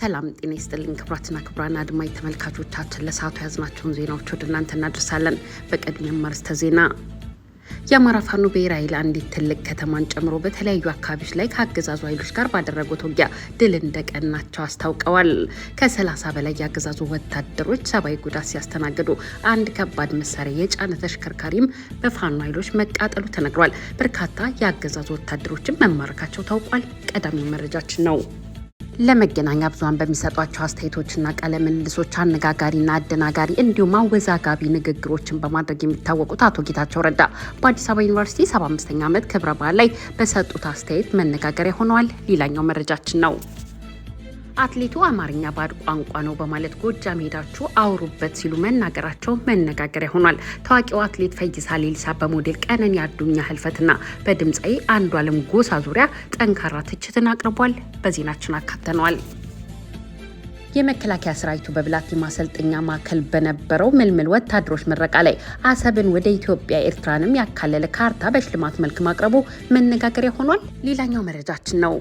ሰላም ጤና ይስጥልኝ ክቡራትና ክቡራን አድማጭ ተመልካቾቻችን ለሰዓቱ ያዝናቸውን ዜናዎች ወደ እናንተ እናደርሳለን። በቅድሚያም አርዕስተ ዜና። የአማራ ፋኖ ብሔራዊ ኃይል አንዲት ትልቅ ከተማን ጨምሮ በተለያዩ አካባቢዎች ላይ ከአገዛዙ ኃይሎች ጋር ባደረጉት ውጊያ ድል እንደቀናቸው አስታውቀዋል። ከ30 በላይ የአገዛዙ ወታደሮች ሰብአዊ ጉዳት ሲያስተናግዱ አንድ ከባድ መሳሪያ የጫነ ተሽከርካሪም በፋኖ ኃይሎች መቃጠሉ ተነግሯል። በርካታ የአገዛዙ ወታደሮችም መማረካቸው ታውቋል። ቀዳሚው መረጃችን ነው። ለመገናኛ ብዙሃን በሚሰጧቸው አስተያየቶችና ቃለ ምልልሶች አነጋጋሪና አደናጋሪ እንዲሁም አወዛጋቢ ንግግሮችን በማድረግ የሚታወቁት አቶ ጌታቸው ረዳ በአዲስ አበባ ዩኒቨርሲቲ 75ኛ ዓመት ክብረ በዓል ላይ በሰጡት አስተያየት መነጋገሪያ ሆነዋል። ሌላኛው መረጃችን ነው። አትሌቱ አማርኛ ባዕድ ቋንቋ ነው በማለት ጎጃም ሄዳችሁ አውሩበት ሲሉ መናገራቸው መነጋገሪያ ሆኗል። ታዋቂው አትሌት ፈይሳ ሌሊሳ በሞዴል ቀነኒ አዱኛ ህልፈትና በድምፃዊ አንዱዓለም ጎሳ ዙሪያ ጠንካራ ትችትን አቅርቧል። በዜናችን አካተነዋል። የመከላከያ ሰራዊቱ በብላቴ ማሰልጠኛ ማዕከል በነበረው ምልምል ወታደሮች ምረቃ ላይ አሰብን ወደ ኢትዮጵያ ኤርትራንም ያካለለ ካርታ በሽልማት መልክ ማቅረቡ መነጋገሪያ ሆኗል። ሌላኛው መረጃችን ነው።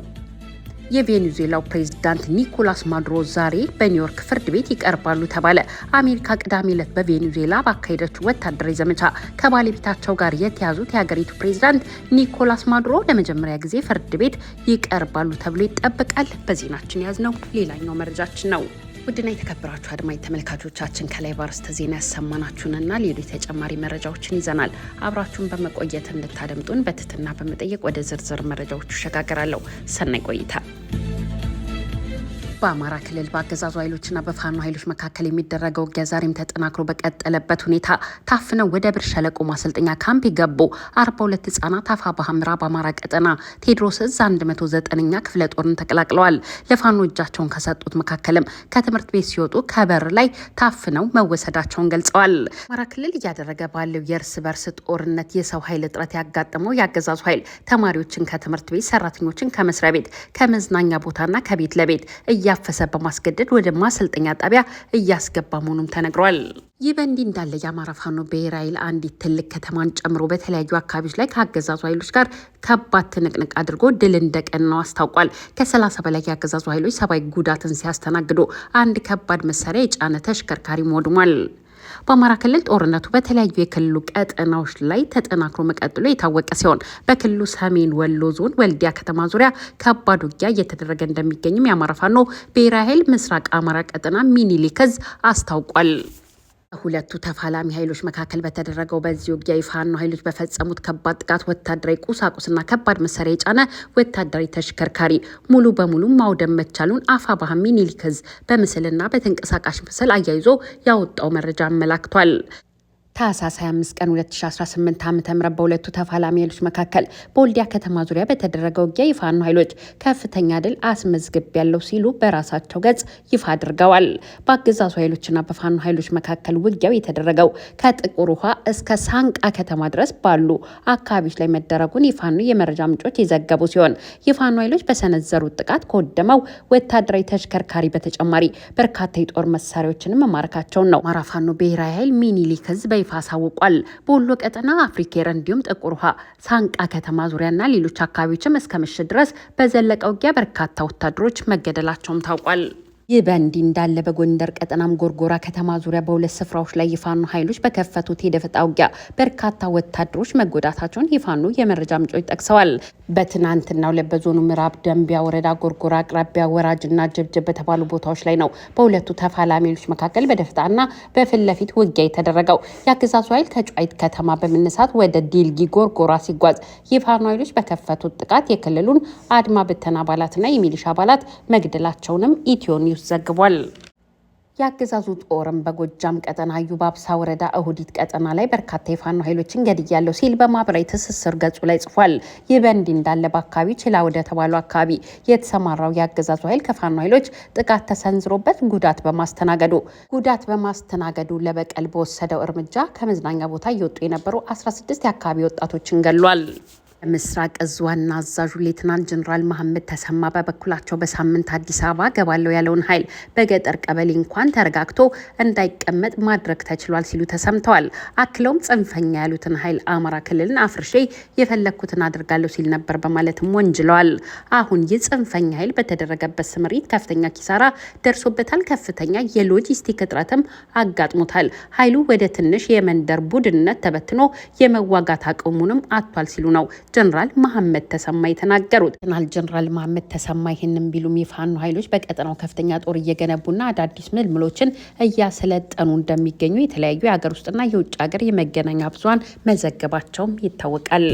የቬኔዙዌላው ፕሬዝዳንት ኒኮላስ ማዱሮ ዛሬ በኒውዮርክ ፍርድ ቤት ይቀርባሉ ተባለ። አሜሪካ ቅዳሜ ዕለት በቬኔዙዌላ ባካሄደችው ወታደራዊ ዘመቻ ከባለቤታቸው ጋር የተያዙት የሀገሪቱ ፕሬዝዳንት ኒኮላስ ማዱሮ ለመጀመሪያ ጊዜ ፍርድ ቤት ይቀርባሉ ተብሎ ይጠበቃል። በዜናችን ያዝነው ሌላኛው መረጃችን ነው። ውድና የተከበራችሁ አድማጭ ተመልካቾቻችን ከላይ ባርስተ ዜና ያሰማናችሁንና ሌሎች ተጨማሪ መረጃዎችን ይዘናል። አብራችሁን በመቆየት እንድታደምጡን በትህትና በመጠየቅ ወደ ዝርዝር መረጃዎቹ እሸጋገራለሁ። ሰናይ ቆይታ። በአማራ ክልል በአገዛዙ ኃይሎችና በፋኖ ኃይሎች መካከል የሚደረገው ውጊያ ዛሬም ተጠናክሮ በቀጠለበት ሁኔታ ታፍነው ወደ ብር ሸለቆ ማሰልጠኛ ካምፕ የገቡ 42 ህጻናት አፋብኃ ምዕራብ አማራ ቀጠና ቴዎድሮስ ዕዝ 109ኛ ክፍለ ጦርን ተቀላቅለዋል። ለፋኖ እጃቸውን ከሰጡት መካከልም ከትምህርት ቤት ሲወጡ ከበር ላይ ታፍነው መወሰዳቸውን ገልጸዋል። አማራ ክልል እያደረገ ባለው የእርስ በርስ ጦርነት የሰው ኃይል እጥረት ያጋጠመው የአገዛዙ ኃይል ተማሪዎችን ከትምህርት ቤት፣ ሰራተኞችን ከመስሪያ ቤት፣ ከመዝናኛ ቦታና ከቤት ለቤት እያፈሰ በማስገደድ ወደ ማሰልጠኛ ጣቢያ እያስገባ መሆኑም ተነግሯል። ይህ በእንዲህ እንዳለ የአማራ ፋኖ ብሔራዊ ኃይል አንዲት ትልቅ ከተማን ጨምሮ በተለያዩ አካባቢዎች ላይ ከአገዛዙ ኃይሎች ጋር ከባድ ትንቅንቅ አድርጎ ድል እንደቀናው አስታውቋል። ከ30 በላይ የአገዛዙ ኃይሎች ሰብአዊ ጉዳትን ሲያስተናግዱ አንድ ከባድ መሳሪያ የጫነ ተሽከርካሪ ወድሟል። በአማራ ክልል ጦርነቱ በተለያዩ የክልሉ ቀጠናዎች ላይ ተጠናክሮ መቀጠሉ የታወቀ ሲሆን በክልሉ ሰሜን ወሎ ዞን ወልዲያ ከተማ ዙሪያ ከባድ ውጊያ እየተደረገ እንደሚገኝም የአማራ ፋኖ ብሔራዊ ኃይል ምስራቅ አማራ ቀጠና ሚኒሊክ ዕዝ አስታውቋል። ሁለቱ ተፋላሚ ኃይሎች መካከል በተደረገው በዚህ ውጊያ የፋኖ ኃይሎች በፈጸሙት ከባድ ጥቃት ወታደራዊ ቁሳቁስና ከባድ መሳሪያ የጫነ ወታደራዊ ተሽከርካሪ ሙሉ በሙሉ ማውደም መቻሉን አፋብኃ ሚኒሊክ ዕዝ በምስልና በተንቀሳቃሽ ምስል አያይዞ ያወጣው መረጃ አመላክቷል። ታህሳስ 25 ቀን 2018 ዓ.ም በሁለቱ ተፋላሚ ኃይሎች መካከል በወልዲያ ከተማ ዙሪያ በተደረገው ውጊያ የፋኖ ኃይሎች ከፍተኛ ድል አስመዝግቤያለሁ ሲሉ በራሳቸው ገጽ ይፋ አድርገዋል። በአገዛዙ ኃይሎችና በፋኖ ኃይሎች መካከል ውጊያው የተደረገው ከጥቁር ውሃ እስከ ሳንቃ ከተማ ድረስ ባሉ አካባቢዎች ላይ መደረጉን የፋኖ የመረጃ ምንጮች የዘገቡ ሲሆን የፋኖ ኃይሎች በሰነዘሩት ጥቃት ከወደመው ወታደራዊ ተሽከርካሪ በተጨማሪ በርካታ የጦር መሳሪያዎችን መማረካቸውን ነው አማራ ፋኖ ብሔራዊ ኃይል ሚኒሊክ ዕዝ ይፋ አሳውቋል። በወሎ ቀጠና አፍሪኬር እንዲሁም ጥቁር ውሃ፣ ሳንቃ ከተማ ዙሪያና ሌሎች አካባቢዎችም እስከ ምሽት ድረስ በዘለቀ ውጊያ በርካታ ወታደሮች መገደላቸውም ታውቋል። ይህ በእንዲህ እንዳለ በጎንደር ቀጠናም ጎርጎራ ከተማ ዙሪያ በሁለት ስፍራዎች ላይ የፋኖ ኃይሎች በከፈቱት የደፈጣ ውጊያ በርካታ ወታደሮች መጎዳታቸውን የፋኖ የመረጃ ምንጮች ጠቅሰዋል። በትናንትናው ዕለት በዞኑ ምዕራብ ደንቢያ ወረዳ ጎርጎራ አቅራቢያ ወራጅና ጀብጀብ በተባሉ ቦታዎች ላይ ነው በሁለቱ ተፋላሚ ኃይሎች መካከል በደፈጣና በፊት ለፊት ውጊያ የተደረገው። የአገዛዙ ኃይል ከጨዋይት ከተማ በመነሳት ወደ ዲልጊ ጎርጎራ ሲጓዝ የፋኖ ኃይሎች በከፈቱት ጥቃት የክልሉን አድማ ብተና አባላትና የሚሊሻ አባላት መግደላቸውንም ኢትዮ ኒውስ ዘግቧል። የአገዛዙ ጦርም በጎጃም ቀጠና አዩባብሳ ወረዳ እሁዲት ቀጠና ላይ በርካታ የፋኖ ኃይሎችን ገድያለሁ ሲል በማህበራዊ ትስስር ገጹ ላይ ጽፏል። ይህ በእንዲህ እንዳለ በአካባቢ ችላ ወደ ተባለው አካባቢ የተሰማራው የአገዛዙ ኃይል ከፋኖ ኃይሎች ጥቃት ተሰንዝሮበት ጉዳት በማስተናገዱ ለበቀል በወሰደው እርምጃ ከመዝናኛ ቦታ እየወጡ የነበሩ 16 የአካባቢ ወጣቶችን ገድሏል። ምስራቅ እዝ ዋና አዛዡ ሌተናንት ጀነራል መሐመድ ተሰማ በበኩላቸው በሳምንት አዲስ አበባ ገባለው ያለውን ኃይል በገጠር ቀበሌ እንኳን ተረጋግቶ እንዳይቀመጥ ማድረግ ተችሏል ሲሉ ተሰምተዋል። አክለውም ጽንፈኛ ያሉትን ኃይል አማራ ክልልን አፍርሼ የፈለኩትን አድርጋለሁ ሲል ነበር በማለትም ወንጅለዋል። አሁን ይህ ጽንፈኛ ኃይል በተደረገበት ስምሪት ከፍተኛ ኪሳራ ደርሶበታል፣ ከፍተኛ የሎጂስቲክ እጥረትም አጋጥሞታል። ኃይሉ ወደ ትንሽ የመንደር ቡድንነት ተበትኖ የመዋጋት አቅሙንም አጥቷል ሲሉ ነው ጀነራል መሐመድ ተሰማ የተናገሩት። ጀነራል መሐመድ ተሰማ ይህንን ቢሉም የፋኖ ኃይሎች በቀጠናው ከፍተኛ ጦር እየገነቡና አዳዲስ ምልምሎችን እያሰለጠኑ እንደሚገኙ የተለያዩ የሀገር ውስጥና የውጭ ሀገር የመገናኛ ብዙሃን መዘገባቸውም ይታወቃል።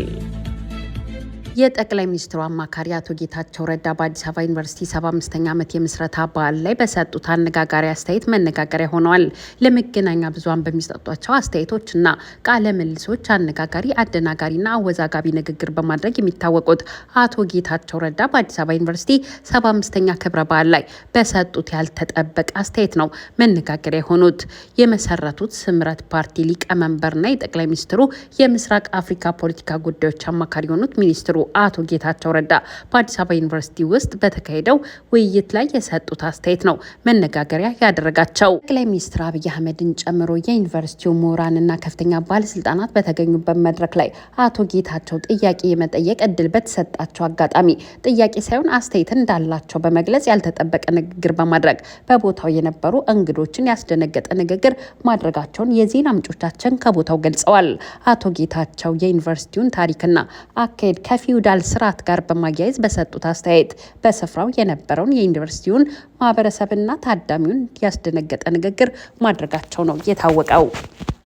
የጠቅላይ ሚኒስትሩ አማካሪ አቶ ጌታቸው ረዳ በአዲስ አበባ ዩኒቨርሲቲ 75ኛ ዓመት የምስረታ በዓል ላይ በሰጡት አነጋጋሪ አስተያየት መነጋገሪያ ሆነዋል። ለመገናኛ ብዙሃን በሚሰጧቸው አስተያየቶችና ቃለ ምልሶች አነጋጋሪ፣ አደናጋሪና አወዛጋቢ ንግግር በማድረግ የሚታወቁት አቶ ጌታቸው ረዳ በአዲስ አበባ ዩኒቨርሲቲ 75ኛ ክብረ በዓል ላይ በሰጡት ያልተጠበቀ አስተያየት ነው መነጋገሪያ የሆኑት። የመሰረቱት ስምረት ፓርቲ ሊቀመንበርና የጠቅላይ ሚኒስትሩ የምስራቅ አፍሪካ ፖለቲካ ጉዳዮች አማካሪ የሆኑት ሚኒስትሩ አቶ ጌታቸው ረዳ በአዲስ አበባ ዩኒቨርሲቲ ውስጥ በተካሄደው ውይይት ላይ የሰጡት አስተያየት ነው መነጋገሪያ ያደረጋቸው። ጠቅላይ ሚኒስትር አብይ አህመድን ጨምሮ የዩኒቨርሲቲው ምሁራንና ከፍተኛ ባለስልጣናት በተገኙበት መድረክ ላይ አቶ ጌታቸው ጥያቄ የመጠየቅ እድል በተሰጣቸው አጋጣሚ ጥያቄ ሳይሆን አስተያየት እንዳላቸው በመግለጽ ያልተጠበቀ ንግግር በማድረግ በቦታው የነበሩ እንግዶችን ያስደነገጠ ንግግር ማድረጋቸውን የዜና ምንጮቻችን ከቦታው ገልጸዋል። አቶ ጌታቸው የዩኒቨርሲቲውን ታሪክና አካሄድ ፊውዳል ስርዓት ጋር በማያያዝ በሰጡት አስተያየት በስፍራው የነበረውን የዩኒቨርሲቲውን ማህበረሰብና ታዳሚውን ያስደነገጠ ንግግር ማድረጋቸው ነው የታወቀው።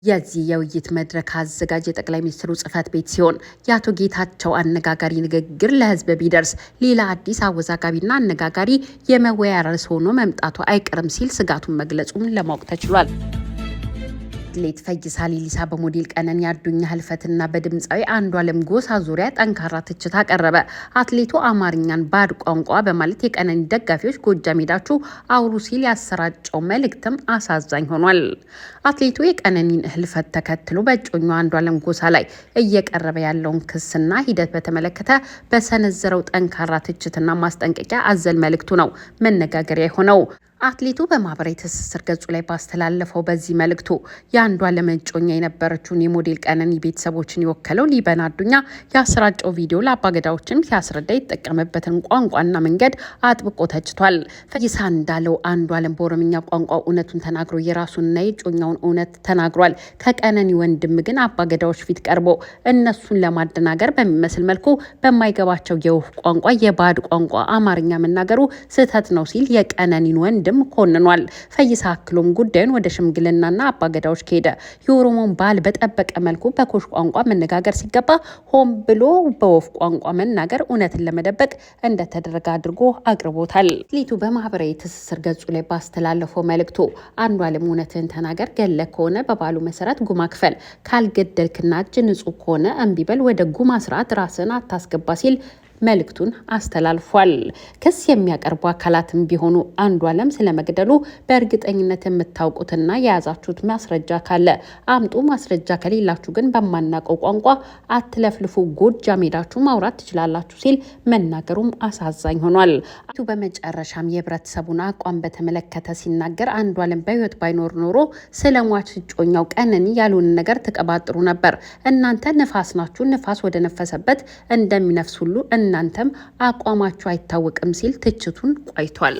የዚህ የውይይት መድረክ አዘጋጅ የጠቅላይ ሚኒስትሩ ጽህፈት ቤት ሲሆን የአቶ ጌታቸው አነጋጋሪ ንግግር ለህዝብ ቢደርስ ሌላ አዲስ አወዛጋቢና አነጋጋሪ የመወያያ ርዕስ ሆኖ መምጣቱ አይቀርም ሲል ስጋቱን መግለጹም ለማወቅ ተችሏል። አትሌት ፈይሳ ሌሊሳ በሞዴል ቀነኒ አዱኛ ህልፈትና በድምፃዊ አንዷለም ጎሳ ዙሪያ ጠንካራ ትችት አቀረበ። አትሌቱ አማርኛን ባድ ቋንቋ በማለት የቀነኒ ደጋፊዎች ጎጃም ሄዳችሁ አውሩ ሲል ያሰራጨው መልእክትም አሳዛኝ ሆኗል። አትሌቱ የቀነኒን ህልፈት ተከትሎ በእጮኛው አንዷለም ጎሳ ላይ እየቀረበ ያለውን ክስና ሂደት በተመለከተ በሰነዘረው ጠንካራ ትችትና ማስጠንቀቂያ አዘል መልእክቱ ነው መነጋገሪያ የሆነው። አትሌቱ በማህበራዊ ትስስር ገጹ ላይ ባስተላለፈው በዚህ መልእክቱ የአንዷለም እጮኛ የነበረችውን የሞዴል ቀነኒ ቤተሰቦችን የወከለው ሊበን አዱኛ ያሰራጨው ቪዲዮ ለአባገዳዎችም ሲያስረዳ የተጠቀመበትን ቋንቋና መንገድ አጥብቆ ተችቷል። ፈይሳ እንዳለው አንዷለም በኦሮምኛ ቋንቋ እውነቱን ተናግሮ የራሱንና የእጮኛውን እውነት ተናግሯል። ከቀነኒ ወንድም ግን አባገዳዎች ፊት ቀርቦ እነሱን ለማደናገር በሚመስል መልኩ በማይገባቸው የውፍ ቋንቋ የባድ ቋንቋ አማርኛ መናገሩ ስህተት ነው ሲል የቀነኒን ወንድም ኮንኗል። ፈይሳ አክሎም ጉዳዩን ወደ ሽምግልናና አባገዳዎች ከሄደ የኦሮሞን ባህል በጠበቀ መልኩ በኮሽ ቋንቋ መነጋገር ሲገባ ሆን ብሎ በወፍ ቋንቋ መናገር እውነትን ለመደበቅ እንደተደረገ አድርጎ አቅርቦታል። አትሌቱ በማህበራዊ ትስስር ገጹ ላይ ባስተላለፈው መልእክቱ አንዷለም እውነትን ተናገር፣ ገለ ከሆነ በባሉ መሰረት ጉማ ክፈል፣ ካልገደልክና እጅ ንጹህ ከሆነ እምቢበል፣ ወደ ጉማ ስርዓት ራስን አታስገባ ሲል መልእክቱን አስተላልፏል። ክስ የሚያቀርቡ አካላትም ቢሆኑ አንዷለም ስለመግደሉ በእርግጠኝነት የምታውቁትና የያዛችሁት ማስረጃ ካለ አምጡ፣ ማስረጃ ከሌላችሁ ግን በማናውቀው ቋንቋ አትለፍልፉ፣ ጎጃም ሄዳችሁ ማውራት ትችላላችሁ ሲል መናገሩም አሳዛኝ ሆኗል። በመጨረሻም የህብረተሰቡን አቋም በተመለከተ ሲናገር አንዷለም በህይወት ባይኖር ኖሮ ስለ ሟች እጮኛው ቀነኒ ያሉን ነገር ተቀባጥሩ ነበር። እናንተ ንፋስ ናችሁ፣ ንፋስ ወደ ነፈሰበት እንደሚነፍስ ሁሉ እናንተም አቋማችሁ አይታወቅም ሲል ትችቱን ቋይቷል።